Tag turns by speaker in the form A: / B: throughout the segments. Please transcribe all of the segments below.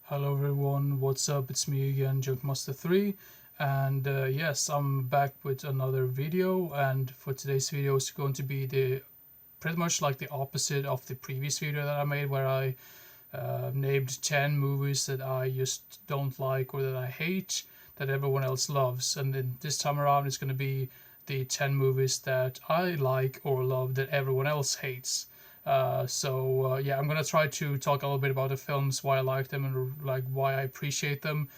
A: Hello everyone, what's up? It's me again, Junkmaster3, and yes, I'm back with another video. And for today's video, it's going to be the pretty much like the opposite of the previous video that I made, where I named 10 movies that I just don't like or that I hate that everyone else loves. And then this time around, it's going to be the 10 movies that I like or love that everyone else hates. Yeah, I'm gonna try to talk a little bit about the films, why I like them, and like why I appreciate them.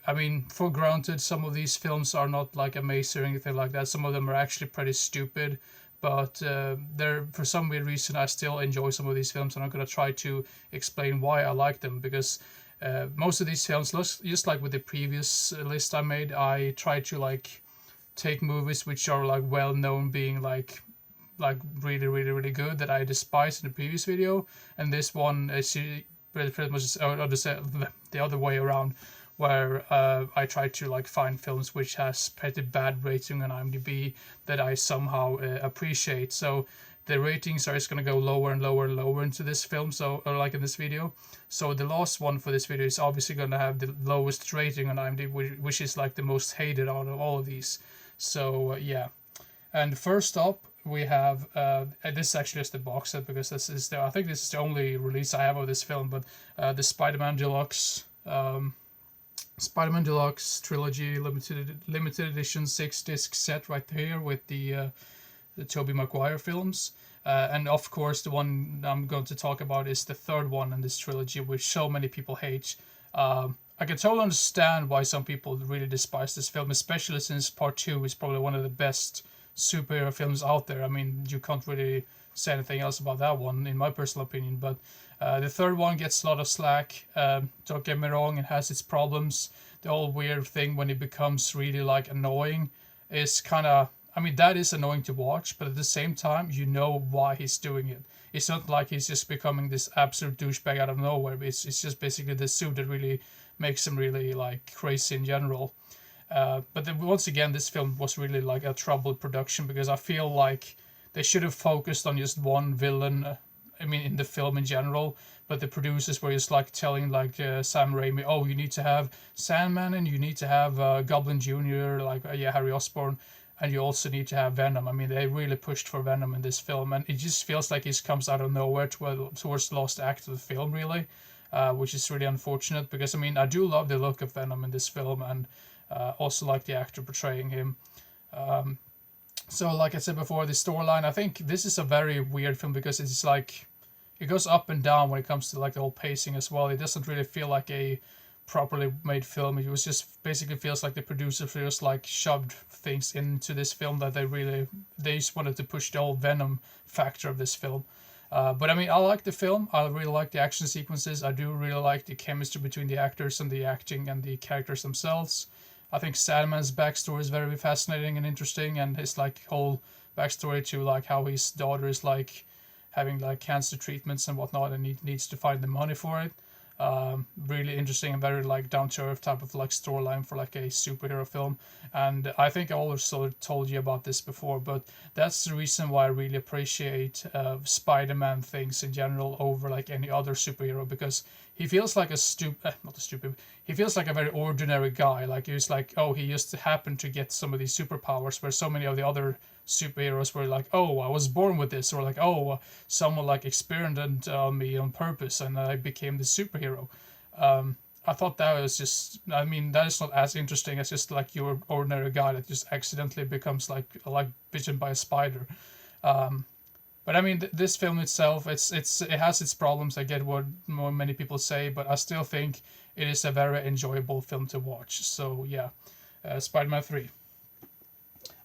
A: I mean, for granted, some of these films are not like amazing or anything like that. Some of them are actually pretty stupid, but they're for some weird reason I still enjoy some of these films, and I'm gonna try to explain why I like them because. Most of these films, just like with the previous list I made, I try to like take movies which are like well known being like really really good that I despised in the previous video, and this one is pretty much the other way around, where I try to like find films which has pretty bad rating on IMDb that I somehow appreciate. So the ratings are just gonna go lower and lower and lower into this film. So or like in this video. So the last one for this video is obviously gonna have the lowest rating on IMDb, which is like the most hated out of all of these. So yeah. And first up, we have this is actually just the box set because this is I think this is the only release I have of this film, but the Spider-Man Deluxe trilogy limited edition 6 disc set right here with the Tobey Maguire films. And of course, the one I'm going to talk about is the third one in this trilogy, which so many people hate. I can totally understand why some people really despise this film, especially since part two is probably one of the best superhero films out there. I mean, you can't really say anything else about that one, in my personal opinion. But the third one gets a lot of slack. Don't get me wrong, it has its problems. The whole weird thing when it becomes really like annoying is kind of. I mean, that is annoying to watch, but at the same time, you know why he's doing it. It's not like he's just becoming this absolute douchebag out of nowhere. It's just basically the suit that really makes him really like crazy in general. But then once again, this film was really like a troubled production because I feel like they should have focused on just one villain. I mean, in the film in general, but the producers were just like telling like Sam Raimi, "Oh, you need to have Sandman and you need to have Goblin Junior, like yeah, Harry Osborn, and you also need to have Venom." I mean, they really pushed for Venom in this film, and it just feels like it comes out of nowhere towards the last act of the film, really, which is really unfortunate because I mean, I do love the look of Venom in this film, and also like the actor portraying him. So, like I said before, the storyline, I think this is a very weird film because it's like it goes up and down when it comes to like the whole pacing as well. It doesn't really feel like a properly made film. It was just basically feels like the producers just like shoved things into this film that they just wanted to push the whole Venom factor of this film. But I mean, I like the film. I really like the action sequences. I do really like the chemistry between the actors and the acting and the characters themselves. I think Sandman's backstory is very fascinating and interesting, and his like whole backstory to like how his daughter is like having like cancer treatments and whatnot, and he needs to find the money for it. Really interesting and very like down to earth type of like storyline for like a superhero film. And I think I also told you about this before, but that's the reason why I really appreciate Spider-Man things in general over like any other superhero, because he feels like a not a stupid, he feels like a very ordinary guy. Like he's like, oh, he just happened to get some of these superpowers, where so many of the other superheroes were like, oh, I was born with this, or like, oh, someone like experimented on me on purpose and I became the superhero. I thought that was just, I mean, that is not as interesting as just like your ordinary guy that just accidentally becomes like bitten by a spider. But I mean, this film itself, it has its problems. I get what more many people say, but I still think it is a very enjoyable film to watch. So yeah, Spider-Man 3.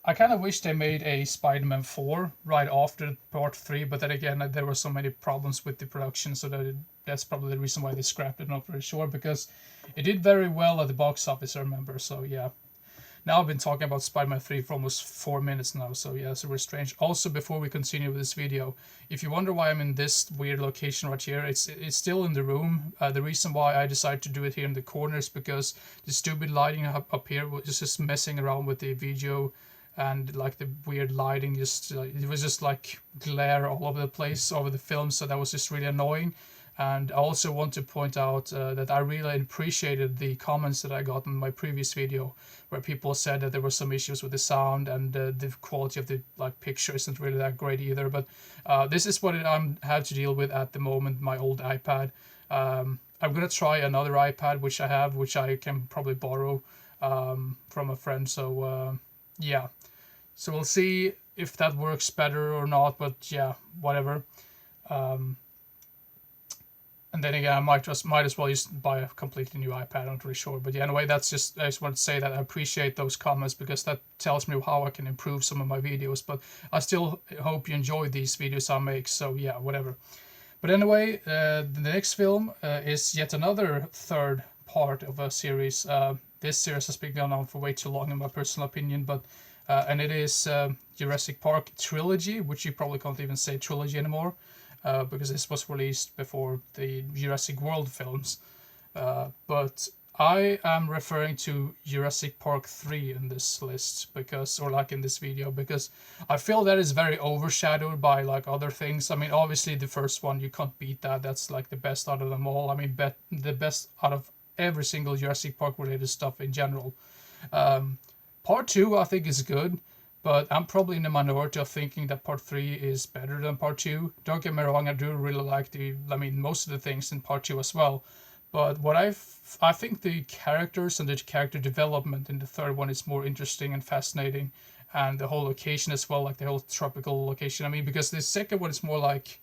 A: I kind of wish they made a Spider-Man 4 right after part 3, but then again, there were so many problems with the production, so that's probably the reason why they scrapped it. Not very sure, because it did very well at the box office, I remember. So yeah. Now I've been talking about Spider-Man 3 for almost 4 minutes now, so yeah, it's very strange. Also, before we continue with this video, if you wonder why I'm in this weird location right here, it's still in the room. The reason why I decided to do it here in the corner is because the stupid lighting up here was just messing around with the video, and like the weird lighting just it was just like glare all over the place over the film, so that was just really annoying. And I also want to point out that I really appreciated the comments that I got in my previous video, where people said that there were some issues with the sound and the quality of the like picture isn't really that great either. But this is what I have to deal with at the moment. My old iPad. I'm gonna try another iPad which I have, which I can probably borrow from a friend. So yeah, so we'll see if that works better or not. But yeah, whatever. Um, and then again, I might as well just buy a completely new iPad. I'm not really sure, but yeah. Anyway, I just want to say that I appreciate those comments because that tells me how I can improve some of my videos. But I still hope you enjoy these videos I make. So yeah, whatever. But anyway, the next film is yet another third part of a series. This series has been going on for way too long, in my personal opinion. But and it is Jurassic Park trilogy, which you probably can't even say trilogy anymore. Because this was released before the Jurassic World films. But I am referring to Jurassic Park 3 in this list because, or like in this video, because I feel that is very overshadowed by like other things. I mean, obviously the first one, you can't beat that. That's like the best out of them all. I mean, the best out of every single Jurassic Park related stuff in general. Part 2 I think is good, but I'm probably in the minority of thinking that part 3 is better than part 2. Don't get me wrong, I do really like most of the things in part 2 as well. But I think the characters and the character development in the third one is more interesting and fascinating, and the whole location as well, like the whole tropical location. I mean, because the second one is more like,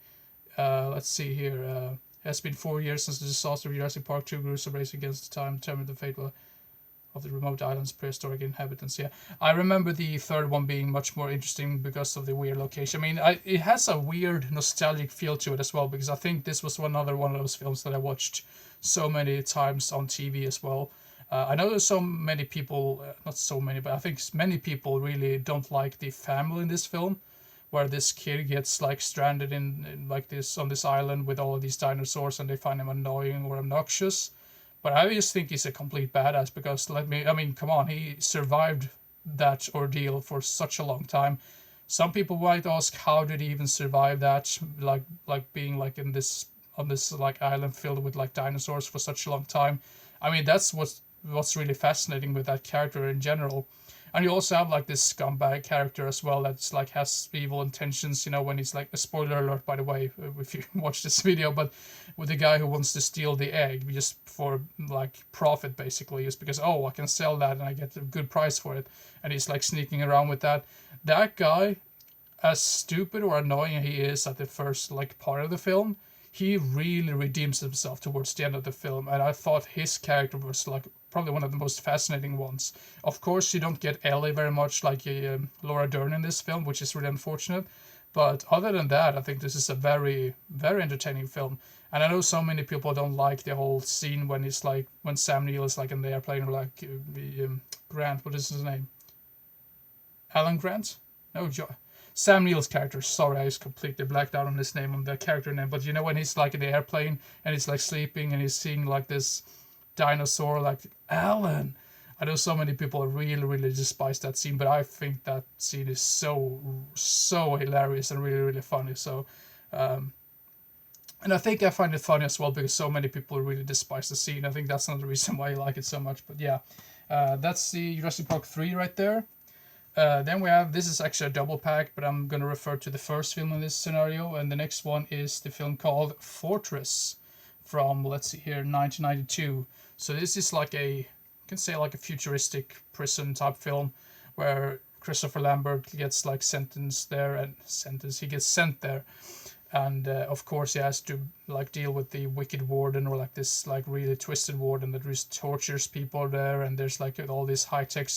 A: let's see here, it has been 4 years since the disaster of Jurassic Park 2 gruesome race against the time, determined the fate of the remote island's prehistoric inhabitants. Yeah, I remember the third one being much more interesting because of the weird location. I mean, it has a weird nostalgic feel to it as well, because I think this was another one of those films that I watched so many times on TV as well. I know there's so many people, not so many, but I think many people really don't like the family in this film, where this kid gets like stranded in like this on this island with all of these dinosaurs, and they find him annoying or obnoxious. But I just think he's a complete badass because I mean, come on, he survived that ordeal for such a long time. Some people might ask, how did he even survive that? Like being like in this on this like island filled with like dinosaurs for such a long time. I mean, that's what's really fascinating with that character in general. And you also have like this scumbag character as well that's like has evil intentions, you know, when he's like a spoiler alert by the way if you watch this video, but with the guy who wants to steal the egg just for like profit basically, just because, oh, I can sell that and I get a good price for it, and he's like sneaking around with that. That guy, as stupid or annoying he is at the first like part of the film, he really redeems himself towards the end of the film, and I thought his character was like probably one of the most fascinating ones. Of course, you don't get Ellie very much like Laura Dern in this film, which is really unfortunate. But other than that, I think this is a very, very entertaining film. And I know so many people don't like the whole scene when it's like when Sam Neill is like in the airplane, or like Grant, what is his name? Alan Grant? No, Sam Neill's character. Sorry, I just completely blacked out on his name, on the character name. But you know when he's like in the airplane and he's like sleeping and he's seeing like this dinosaur, like Alan. I know so many people really, really despise that scene, but I think that scene is so hilarious and really, really funny. So, and I think I find it funny as well because so many people really despise the scene. I think that's another reason why I like it so much. But yeah, that's the Jurassic Park 3 right there. Then we have, this is actually a double pack, but I'm going to refer to the first film in this scenario. And the next one is the film called Fortress from, let's see here, 1992. So this is like you can say like a futuristic prison type film where Christopher Lambert gets like he gets sent there. And of course he has to like deal with the wicked warden, or like this like really twisted warden that just tortures people there, and there's like all this high-tech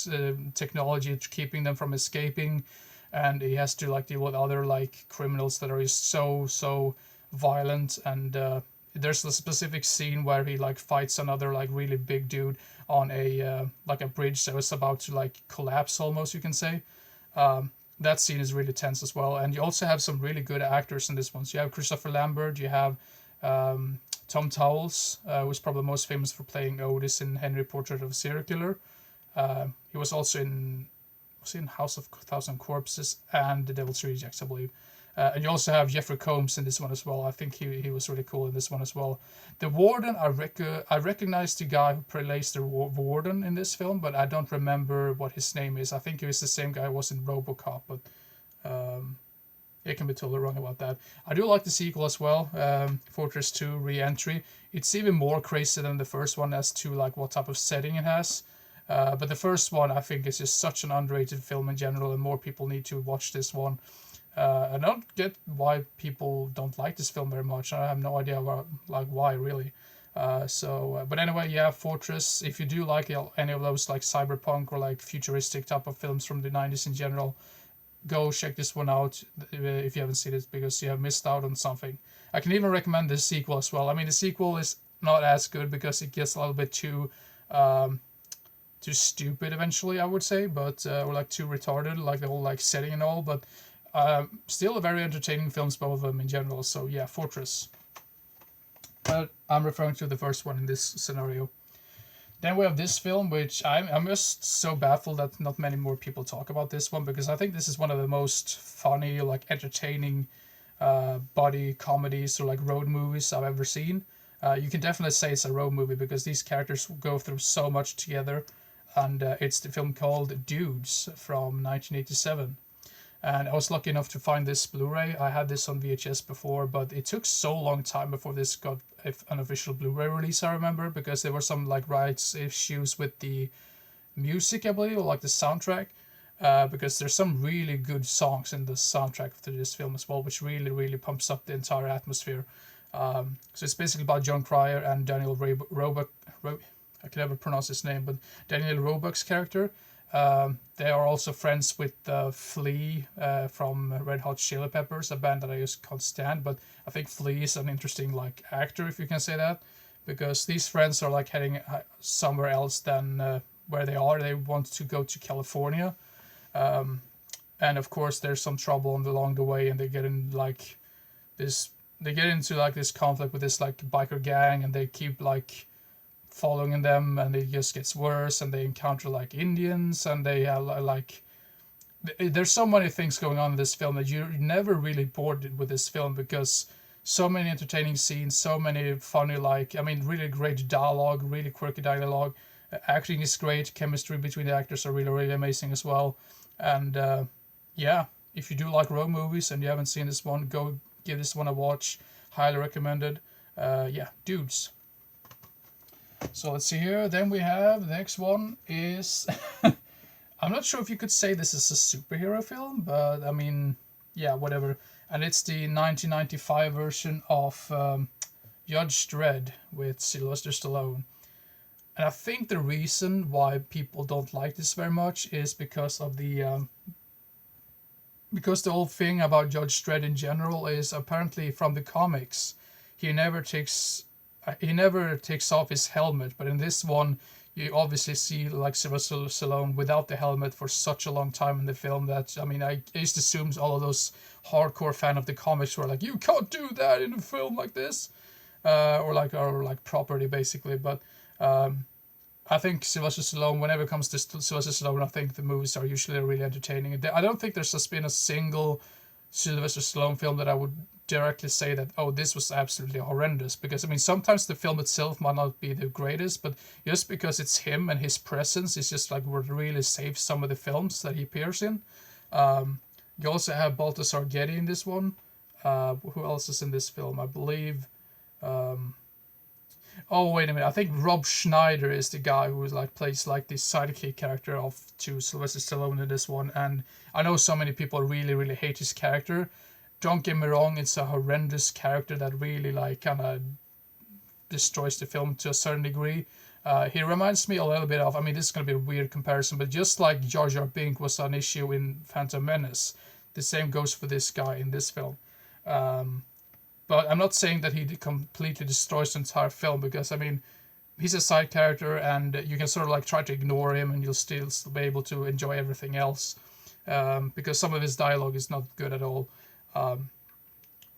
A: technology keeping them from escaping, and he has to like deal with other like criminals that are just so violent. And there's a specific scene where he like fights another like really big dude on a like a bridge that was about to like collapse almost, you can say. That scene is really tense as well. And you also have some really good actors in this one. So you have Christopher Lambert, you have Tom Towles, who's probably most famous for playing Otis in Henry Portrait of a Serial Killer. He was also in House of Thousand Corpses and The Devil's Rejects, I believe. And you also have Jeffrey Combs in this one as well. I think he was really cool in this one as well. The Warden, I recognize the guy who plays the Warden in this film, but I don't remember what his name is. I think he was the same guy who was in RoboCop, but I can be totally wrong about that. I do like the sequel as well, Fortress 2 Re-Entry. It's even more crazy than the first one as to like what type of setting it has. But the first one, I think, is just such an underrated film in general, and more people need to watch this one. I don't get why people don't like this film very much. I have no idea why really. But anyway, yeah, Fortress. If you do like any of those like cyberpunk or like futuristic type of films from the 90s in general, go check this one out if you haven't seen it, because you have missed out on something. I can even recommend the sequel as well. I mean, the sequel is not as good because it gets a little bit too stupid eventually, I would say, but or like too retarded, like the whole like setting and all. But still a very entertaining films, both of them in general. So yeah, Fortress. But I'm referring to the first one in this scenario. Then we have this film, which I'm just so baffled that not many more people talk about this one, because I think this is one of the most funny, like entertaining buddy comedies or like road movies I've ever seen. You can definitely say it's a road movie because these characters go through so much together, and it's the film called Dudes from 1987. And I was lucky enough to find this Blu-ray. I had this on VHS before, but it took so long time before this got an official Blu-ray release, I remember, because there were some like rights issues with the music, I believe, or like the soundtrack, because there's some really good songs in the soundtrack to this film as well, which really, really pumps up the entire atmosphere. So it's basically about John Cryer and Daniel Roebuck. I can never pronounce his name, but Daniel Roebuck's character. They are also friends with Flea from Red Hot Chili Peppers, a band that I just can't stand. But I think Flea is an interesting like actor, if you can say that, because these friends are like heading somewhere else than where they are. They want to go to California, and of course there's some trouble along the way, and they get in like this. They get into like this conflict with this like biker gang, and they keep like following them, and it just gets worse, and they encounter like Indians, and they like there's so many things going on in this film that you're never really bored with this film, because so many entertaining scenes, so many funny, like, I mean, really great dialogue, really quirky dialogue. Acting is great, chemistry between the actors are really, really amazing as well. And yeah, if you do like road movies and you haven't seen this one, go give this one a watch. Highly recommended. Yeah, Dudes. So let's see here. Then we have the next one is I'm not sure if you could say this is a superhero film, but I mean, yeah, whatever. And it's the 1995 version of Judge Dredd with Sylvester Stallone. And I think the reason why people don't like this very much is because of the whole thing about Judge Dredd in general is apparently from the comics. He never takes off his helmet, but in this one you obviously see like Sylvester Stallone without the helmet for such a long time in the film that, I mean, I just assume all of those hardcore fan of the comics were like, you can't do that in a film like this, or like property basically. But I think Sylvester Stallone, whenever it comes to Sylvester Stallone, I think the movies are usually really entertaining. I don't think there's been a single Sylvester Stallone film that I would directly say that, oh, this was absolutely horrendous, because I mean sometimes the film itself might not be the greatest, but just because it's him and his presence is just like what really saves some of the films that he appears in. You also have Balthazar Getty in this one. Who else is in this film? I believe oh, wait a minute, I think Rob Schneider is the guy who plays like the sidekick character to Sylvester Stallone in this one. And I know so many people really, really hate his character. Don't get me wrong, it's a horrendous character that really like kind of destroys the film to a certain degree. He reminds me a little bit of, I mean, this is going to be a weird comparison, but just like Jar Jar Binks was an issue in Phantom Menace, the same goes for this guy in this film. But I'm not saying that he completely destroys the entire film, because I mean, he's a side character, and you can sort of like try to ignore him and you'll still be able to enjoy everything else, because some of his dialogue is not good at all.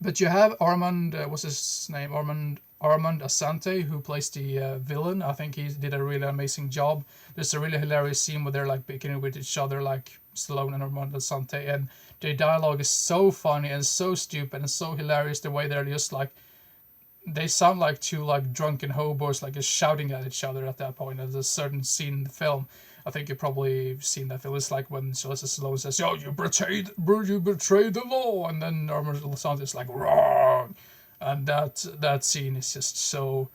A: But you have Armand, what's his name? Armand Armand Asante, who plays the villain. I think he did a really amazing job. There's a really hilarious scene where they're like bickering with each other, like Stallone and Armand Asante, and their dialogue is so funny and so stupid and so hilarious. The way they're just like, they sound like two like drunken hobos, like just shouting at each other at that point. There's a certain scene in the film. I think you've probably seen that film. It's like when Sylvester Stallone says, "Yo, you betrayed the law," and then Armand Asante is like, "Wrong," and that scene is just so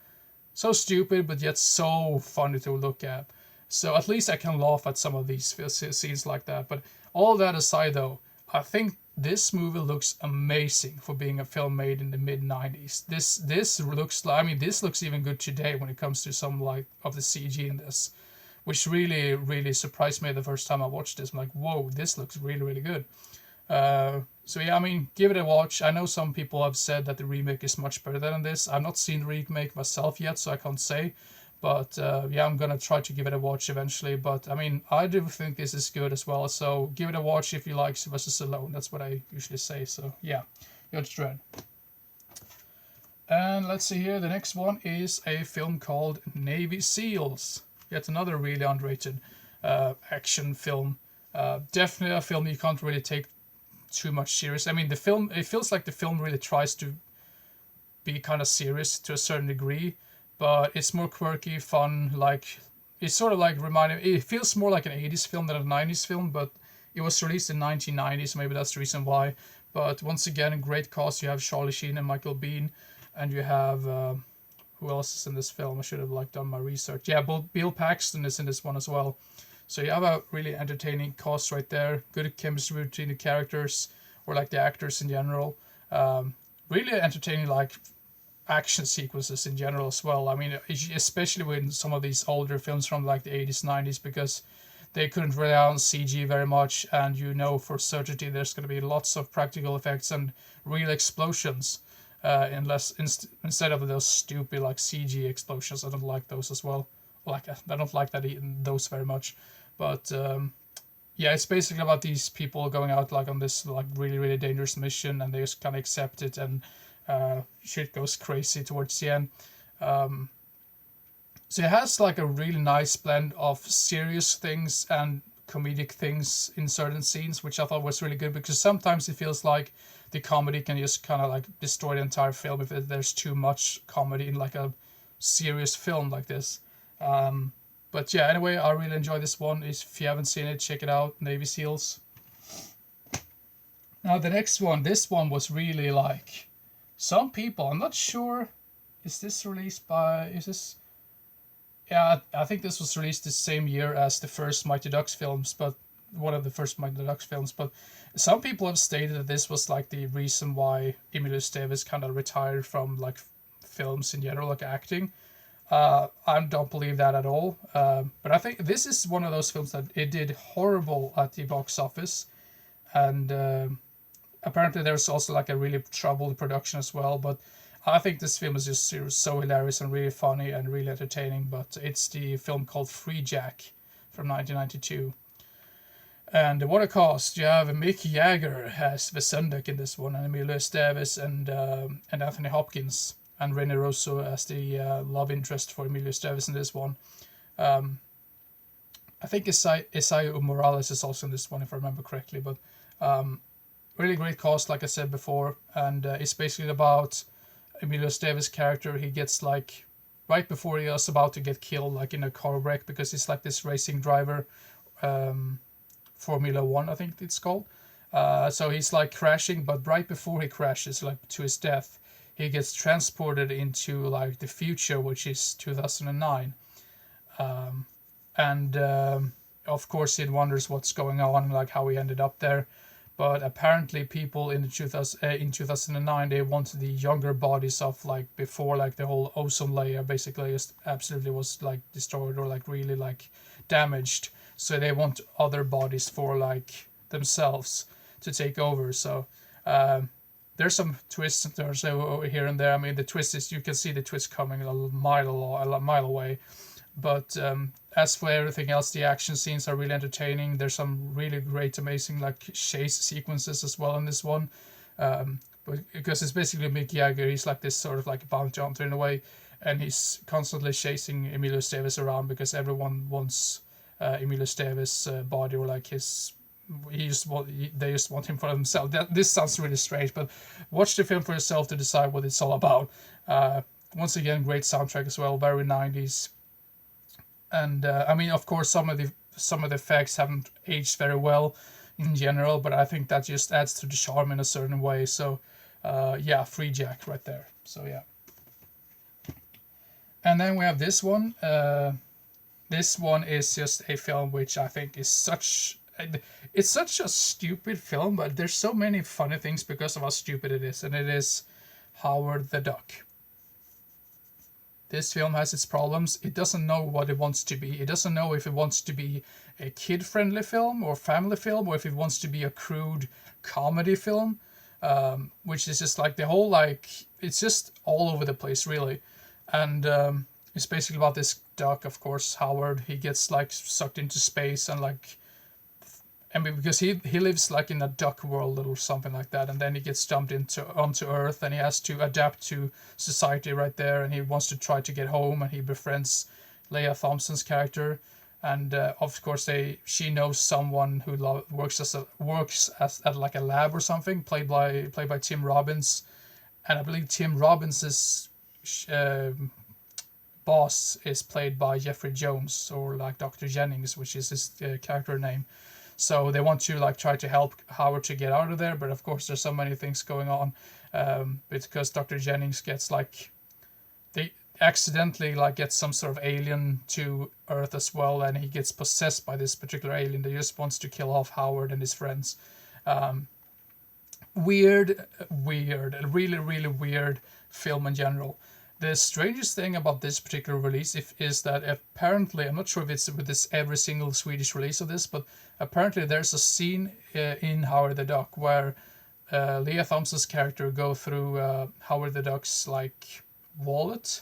A: stupid, but yet so funny to look at. So at least I can laugh at some of these scenes like that. But all that aside, though, I think this movie looks amazing for being a film made in the mid '90s. This looks like, I mean, this looks even good today when it comes to some like of the CG in this, which really surprised me the first time I watched this. I'm like, whoa, this looks really good. So yeah, I mean, give it a watch. I know some people have said that the remake is much better than this. I've not seen the remake myself yet, so I can't say. But yeah, I'm gonna try to give it a watch eventually. But I mean, I do think this is good as well. So give it a watch if you like Sylvester Stallone. That's what I usually say. So yeah, Judge Dredd. And let's see here. The next one is a film called Navy SEALs. Yet another really underrated action film. Definitely a film you can't really take too much serious. I mean, the film, it feels like the film really tries to be kind of serious to a certain degree, but it's more quirky, fun. Like it's sort of like reminding. It feels more like an '80s film than a '90s film, but it was released in 1990, so maybe that's the reason why. But once again, great cast. You have Charlie Sheen and Michael Biehn, and you have who else is in this film? I should have like done my research. Yeah, Bill Paxton is in this one as well. So you have a really entertaining cast right there. Good chemistry between the characters or like the actors in general. Really entertaining like action sequences in general as well. I mean, especially with some of these older films from like the 80s, 90s, because they couldn't rely on CG very much, and you know for certainty there's going to be lots of practical effects and real explosions. Instead of those stupid like CG explosions. I don't like those as well. Like I don't like those very much. But yeah, it's basically about these people going out like on this like really dangerous mission, and they just kind of accept it, and shit goes crazy towards the end. So it has like a really nice blend of serious things and comedic things in certain scenes, which I thought was really good, because sometimes it feels like the comedy can just kind of like destroy the entire film if there's too much comedy in like a serious film like this. But yeah, anyway, I really enjoy this one. If you haven't seen it, check it out. Navy SEALs. Now the next one, this one was really like some people. I'm not sure. Is this released by? Is this? Yeah, I think this was released the same year as the first Mighty Ducks films, but one of the first Mighty Ducks films. But some people have stated that this was like the reason why Emilio Estevez kind of retired from like films in general, like acting. I don't believe that at all. But I think this is one of those films that it did horrible at the box office, and apparently there's also like a really troubled production as well. But I think this film is just so hilarious and really funny and really entertaining. But it's the film called Freejack from 1992. And what a cast! You have Mick Jagger as Vesendak in this one, and Emilio Estevez and Anthony Hopkins, and Rene Russo as the love interest for Emilio Estevez in this one. I think Isaiah Morales is also in this one, if I remember correctly. But really great cast, like I said before, and it's basically about Emilio Estevez's character. He gets like right before he was about to get killed, like in a car wreck, because he's like this racing driver, Formula One, I think it's called. So he's like crashing, but right before he crashes, like to his death, he gets transported into like the future, which is 2009. And of course he wonders what's going on, like how he ended up there. But apparently people in 2009, they wanted the younger bodies of like before, like the whole ozone layer basically just absolutely was like destroyed or like really like damaged. So they want other bodies for like themselves to take over. So there's some twists and turns here and there. I mean, the twist is, you can see the twist coming a mile away. But as for everything else, the action scenes are really entertaining. There's some really great, amazing like chase sequences as well in this one. but because it's basically Mick Jagger. He's like this sort of like a bounty hunter in a way, and he's constantly chasing Emilio Estevez around because everyone wants Emilio Estevez' body, or like his. They just want him for themselves. This sounds really strange, but watch the film for yourself to decide what it's all about. Once again, great soundtrack as well, very 90s. And I mean, of course, some of the effects haven't aged very well in general, but I think that just adds to the charm in a certain way. So yeah, Free Jack right there. So yeah. And then we have this one. This one is just a film which I think is it's such a stupid film, but there's so many funny things because of how stupid it is, and it is Howard the Duck. This film has its problems. It doesn't know what it wants to be. It doesn't know if it wants to be a kid-friendly film or family film, or if it wants to be a crude comedy film, which is just like the whole like it's just all over the place really, and it's basically about this duck, of course, Howard. He gets like sucked into space and like I mean, because he lives like in a duck world or something like that, and then he gets dumped onto Earth, and he has to adapt to society right there, and he wants to try to get home, and he befriends Leah Thompson's character, and of course she knows someone who works as at like a lab or something, played by Tim Robbins, and I believe Tim Robbins's boss is played by Jeffrey Jones, or like Dr. Jennings, which is his character name. So they want to like try to help Howard to get out of there, but of course there's so many things going on, because Dr. Jennings gets like they accidentally like get some sort of alien to Earth as well, and he gets possessed by this particular alien that just wants to kill off Howard and his friends. Weird, really, really weird film in general. The strangest thing about this particular release is that apparently, I'm not sure if it's with this every single Swedish release of this, but apparently there's a scene in Howard the Duck where Leah Thompson's character go through Howard the Duck's like wallet,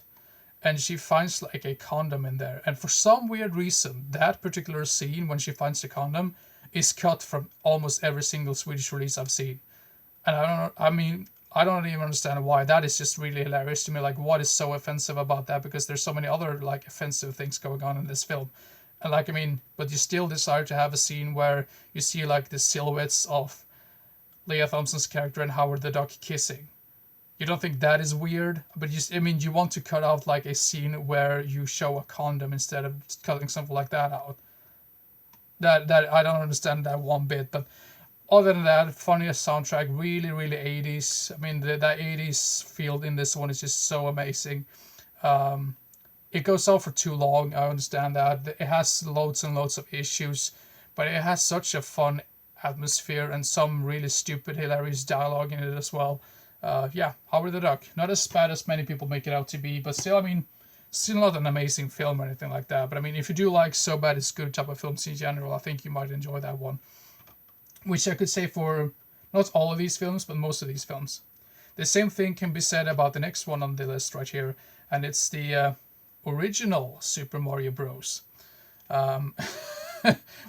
A: and she finds like a condom in there. And for some weird reason, that particular scene when she finds the condom is cut from almost every single Swedish release I've seen. And I don't even understand why. That is just really hilarious to me. Like, what is so offensive about that? Because there's so many other like offensive things going on in this film, and like I mean, but you still decide to have a scene where you see like the silhouettes of Leah Thompson's character and Howard the Duck kissing. You don't think that is weird? But you want to cut out like a scene where you show a condom instead of cutting something like that out. That I don't understand that one bit, but. Other than that, funniest soundtrack, really, really 80s. I mean, that 80s feel in this one is just so amazing. It goes on for too long, I understand that. It has loads and loads of issues, but it has such a fun atmosphere and some really stupid, hilarious dialogue in it as well. Yeah, Howard the Duck. Not as bad as many people make it out to be, but still, I mean, still not an amazing film or anything like that. But I mean, if you do like So Bad It's Good type of films in general, I think you might enjoy that one. Which I could say for not all of these films, but most of these films. The same thing can be said about the next one on the list right here, and it's the original Super Mario Bros. Um,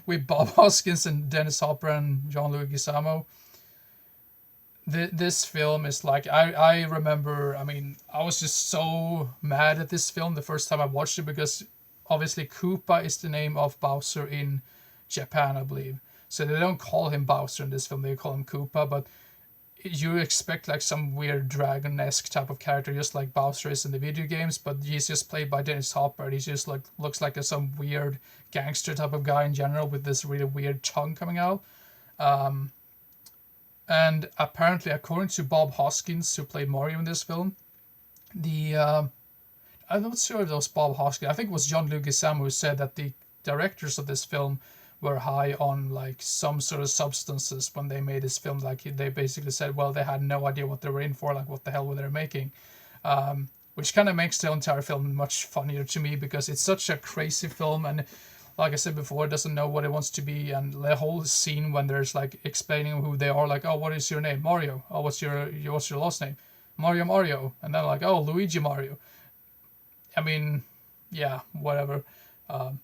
A: with Bob Hoskins and Dennis Hopper and John Leguizamo. This film is like, I remember, I mean, I was just so mad at this film the first time I watched it, because obviously Koopa is the name of Bowser in Japan, I believe. So they don't call him Bowser in this film, they call him Koopa, but you expect like some weird dragon-esque type of character, just like Bowser is in the video games, but he's just played by Dennis Hopper. He's just like, looks like some weird gangster type of guy in general with this really weird tongue coming out. And apparently, according to Bob Hoskins, who played Mario in this film, I'm not sure if it was Bob Hoskins, I think it was John Leguizamo who said that the directors of this film were high on like some sort of substances when they made this film. Like they basically said, well, they had no idea what they were in for, like what the hell were they making, which kind of makes the entire film much funnier to me, because it's such a crazy film, and like I said before, it doesn't know what it wants to be, and the whole scene when there's like explaining who they are, like, oh, what is your name? Mario. Oh, what's your last name? Mario, and then like, oh, Luigi Mario. I mean, yeah, whatever.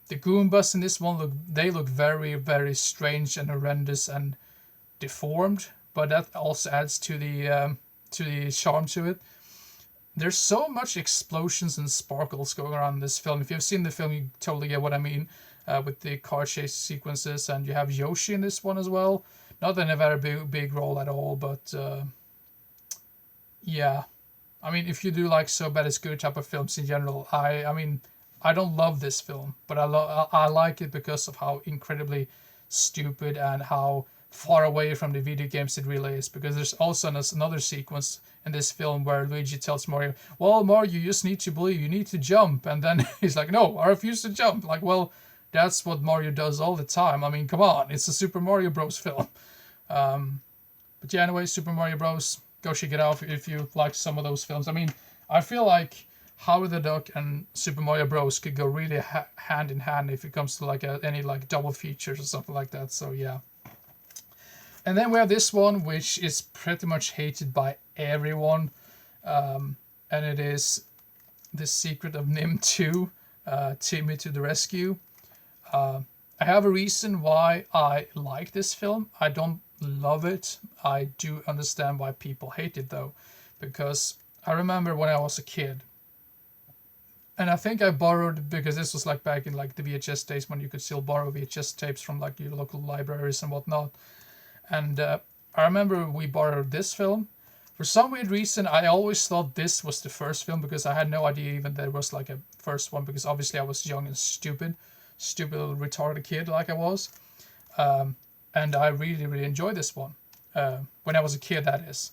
A: The Goombas in this one look very, very strange and horrendous and deformed, but that also adds to to the charm to it. There's so much explosions and sparkles going around in this film. If you've seen the film, you totally get what I mean, with the car chase sequences. And you have Yoshi in this one as well. Not in a very big role at all, but yeah. I mean, if you do like So Bad It's Good type of films in general, I mean, I don't love this film, but I like it because of how incredibly stupid and how far away from the video games it really is. Because there's also another sequence in this film where Luigi tells Mario, "Well, Mario, you just need to believe, you need to jump," and then he's like, "No, I refuse to jump." Like, well, that's what Mario does all the time. I mean, come on, it's a Super Mario Bros. Film. But yeah, anyway, Super Mario Bros. Go check it out if you like some of those films. I mean, I feel like Howard the Duck and Super Mario Bros. Could go really hand in hand if it comes to like any like double features or something like that. So yeah. And then we have this one, which is pretty much hated by everyone, and it is The Secret of NIMH 2, Timmy to the Rescue. I have a reason why I like this film. I don't love it. I do understand why people hate it though, because I remember when I was a kid, and I think I borrowed, because this was like back in like the VHS days when you could still borrow VHS tapes from like your local libraries and whatnot. And I remember we borrowed this film. For some weird reason, I always thought this was the first film, because I had no idea even there was like a first one, because obviously I was young and stupid little retarded kid like I was. And I really, really enjoyed this one. When I was a kid, that is.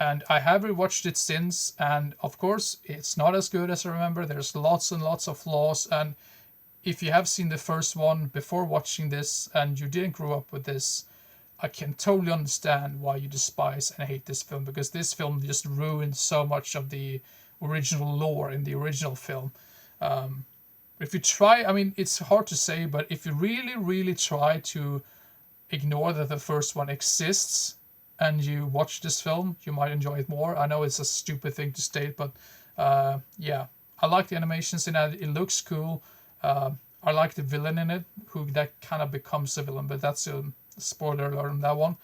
A: And I have rewatched it since, and of course, it's not as good as I remember. There's lots and lots of flaws, and if you have seen the first one before watching this and you didn't grow up with this, I can totally understand why you despise and hate this film, because this film just ruined so much of the original lore in the original film. If you try, I mean, it's hard to say, but if you really, really try to ignore that the first one exists and you watch this film, you might enjoy it more. I know it's a stupid thing to state, but yeah, I like the animations in it. It looks cool. I like the villain in it, who that kind of becomes a villain, but that's a spoiler alert on that one.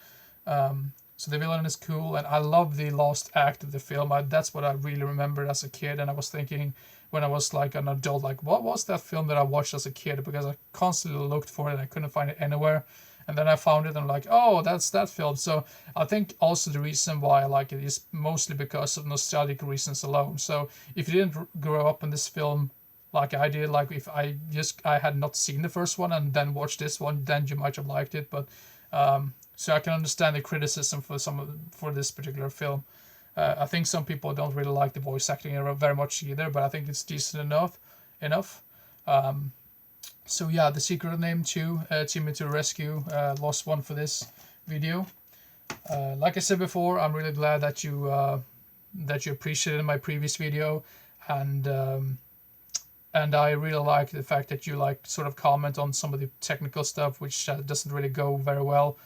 A: So the villain is cool, and I love the last act of the film. That's what I really remember as a kid, and I was thinking when I was like an adult, like, what was that film that I watched as a kid? Because I constantly looked for it and I couldn't find it anywhere. And then I found it and I'm like, oh, that's that film. So I think also the reason why I like it is mostly because of nostalgic reasons alone. So if you didn't grow up in this film like I did, like if I had not seen the first one and then watched this one, then you might have liked it. But so I can understand the criticism for this particular film. I think some people don't really like the voice acting very much either, but I think it's decent enough. So yeah, The Secret of NIMH 2, Timmy to the Rescue, lost one for this video. Like I said before, I'm really glad that you appreciated my previous video, and I really like the fact that you like sort of comment on some of the technical stuff, which doesn't really go very well.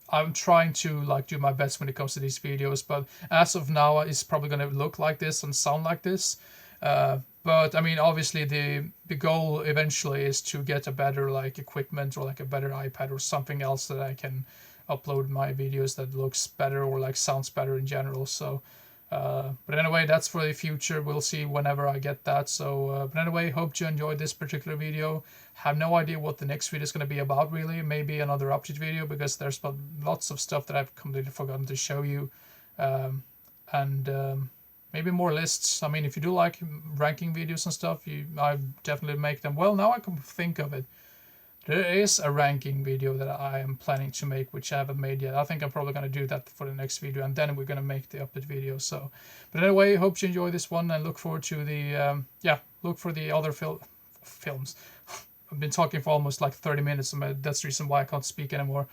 A: I'm trying to like do my best when it comes to these videos, but as of now, it's probably going to look like this and sound like this. But I mean, obviously, the goal eventually is to get a better like equipment or like a better iPad or something else that I can upload my videos that looks better or like sounds better in general. So, but anyway, that's for the future. We'll see whenever I get that. So, but anyway, hope you enjoyed this particular video. Have no idea what the next video is going to be about, really. Maybe another update video, because there's lots of stuff that I've completely forgotten to show you. Maybe more lists. I mean, if you do like ranking videos and stuff, I definitely make them. Well, now I can think of it. There is a ranking video that I am planning to make, which I haven't made yet. I think I'm probably going to do that for the next video, and then we're going to make the update video. So, but anyway, hope you enjoy this one, and look forward to the look for the other films. I've been talking for almost like 30 minutes, and that's the reason why I can't speak anymore.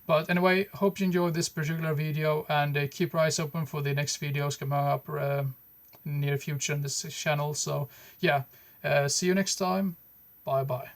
A: But anyway, hope you enjoyed this particular video, and keep your eyes open for the next videos coming up in the near future on this channel. So yeah, see you next time. Bye bye.